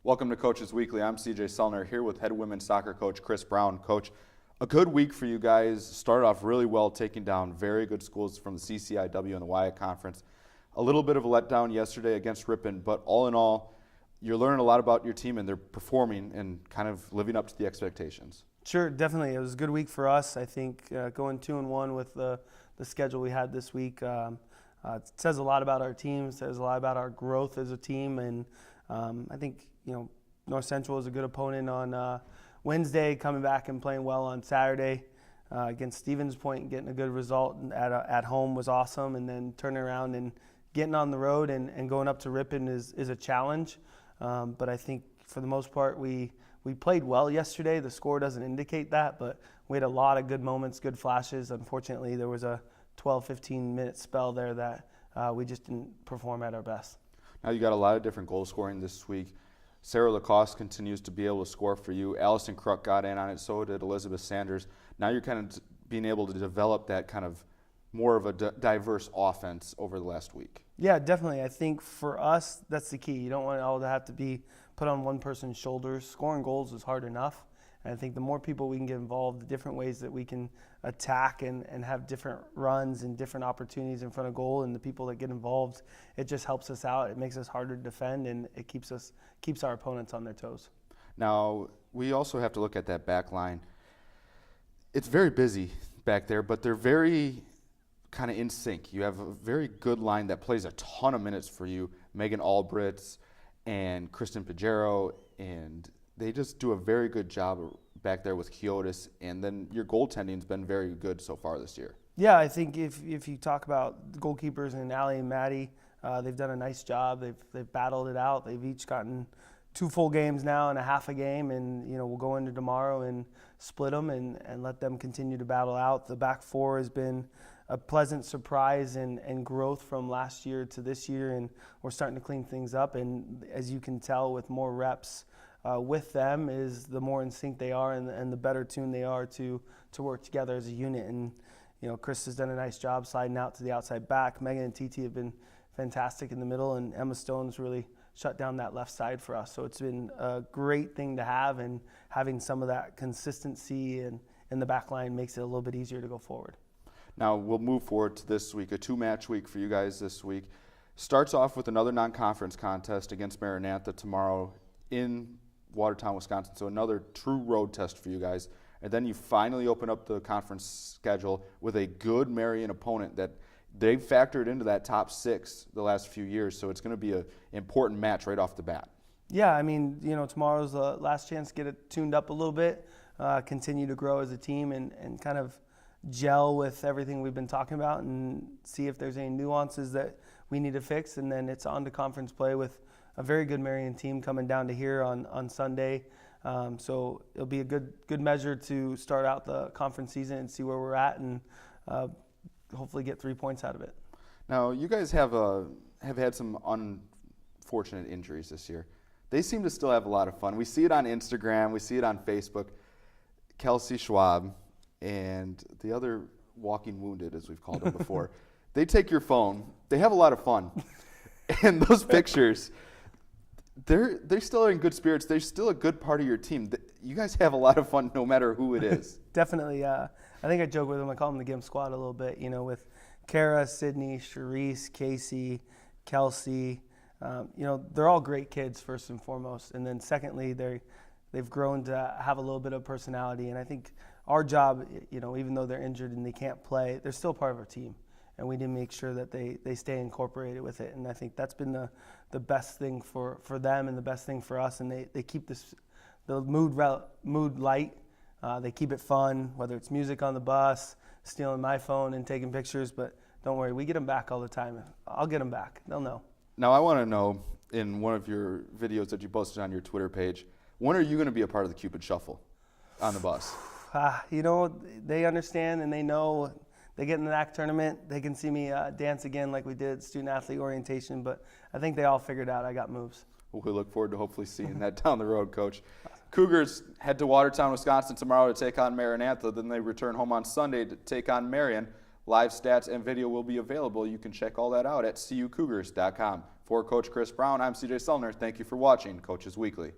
Welcome to Coaches Weekly. I'm CJ Selner here with head women's soccer coach Chris Brown. Coach, a good week for you guys. Started off really well, taking down very good schools from the CCIW and the Wyatt Conference. A little bit of a letdown yesterday against Ripon, but all in all, you're learning a lot about your team and they're performing and kind of living up to the expectations. Sure, definitely. It was a good week for us. I think going 2-1 with the schedule we had this week it says a lot about our team, says a lot about our growth as a team, and I think North Central is a good opponent on Wednesday, coming back and playing well on Saturday against Stevens Point and getting a good result at home was awesome, and then turning around and getting on the road and going up to Ripon is a challenge, but I think for the most part we played well yesterday. The score doesn't indicate that, but we had a lot of good moments, good flashes. Unfortunately, there was a 12-15 minute spell there that we just didn't perform at our best. Now you got a lot of different goal scoring this week. Sarah Lacoste continues to be able to score for you. Allison Kruk got in on it, so did Elizabeth Sanders. Now you're kind of being able to develop that kind of more of a diverse offense over the last week. Yeah, definitely. I think for us, that's the key. You don't want it all to have to be put on one person's shoulders. Scoring goals is hard enough. And I think the more people we can get involved, the different ways that we can attack and have different runs and different opportunities in front of goal, and the people that get involved, it just helps us out. It makes us harder to defend, and it keeps our opponents on their toes. Now, we also have to look at that back line. It's very busy back there, but they're very kind of in sync. You have a very good line that plays a ton of minutes for you, Megan Albritz and Kristen Pajero, and they just do a very good job back there with Kiotis, and then your goaltending's been very good so far this year. Yeah, I think if you talk about the goalkeepers and Allie and Maddie, they've done a nice job. They've battled it out. They've each gotten 2 full games now and a half a game, and we'll go into tomorrow and split them and let them continue to battle out. The back four has been a pleasant surprise and growth from last year to this year, and we're starting to clean things up. And as you can tell, with more reps with them, is the more in sync they are and the better tuned they are to work together as a unit. And Chris has done a nice job sliding out to the outside back. Megan and TT have been fantastic in the middle, and Emma Stone's really shut down that left side for us. So it's been a great thing to have, and having some of that consistency in the back line makes it a little bit easier to go forward. Now we'll move forward to this week, a 2-match week for you guys this week. Starts off with another non-conference contest against Maranatha tomorrow in Watertown, Wisconsin, so another true road test for you guys. And then you finally open up the conference schedule with a good Marion opponent that they've factored into that top 6 the last few years, so it's going to be an important match right off the bat. Yeah, I mean, tomorrow's the last chance to get it tuned up a little bit, continue to grow as a team and kind of gel with everything we've been talking about and see if there's any nuances that we need to fix. And then it's on to conference play with a very good Marion team coming down to here on Sunday. So it'll be a good measure to start out the conference season and see where we're at, and hopefully get 3 points out of it. Now, you guys have had some unfortunate injuries this year. They seem to still have a lot of fun. We see it on Instagram. We see it on Facebook. Kelsey Schwab and the other walking wounded, as we've called them before, they take your phone. They have a lot of fun. And those pictures, they're still in good spirits. They're still a good part of your team. You guys have a lot of fun no matter who it is. Definitely. I think I joke with them. I call them the Gim Squad a little bit, with Kara, Sydney, Charisse, Casey, Kelsey. They're all great kids, first and foremost. And then secondly, they've grown to have a little bit of personality. And I think our job, even though they're injured and they can't play, they're still part of our team. And we need to make sure that they stay incorporated with it. And I think that's been the best thing for them and the best thing for us. And they keep the mood light. They keep it fun, whether it's music on the bus, stealing my phone and taking pictures. But don't worry, we get them back all the time. I'll get them back. They'll know. Now, I want to know, in one of your videos that you posted on your Twitter page, when are you going to be a part of the Cupid Shuffle on the bus? They understand and they know. They get in the NAC tournament, they can see me dance again like we did student athlete orientation, but I think they all figured out I got moves. Well, we look forward to hopefully seeing that down the road, Coach. Cougars head to Watertown, Wisconsin tomorrow to take on Maranatha. Then they return home on Sunday to take on Marion. Live stats and video will be available. You can check all that out at cucougars.com. For Coach Chris Brown, I'm CJ Sellner. Thank you for watching Coaches Weekly.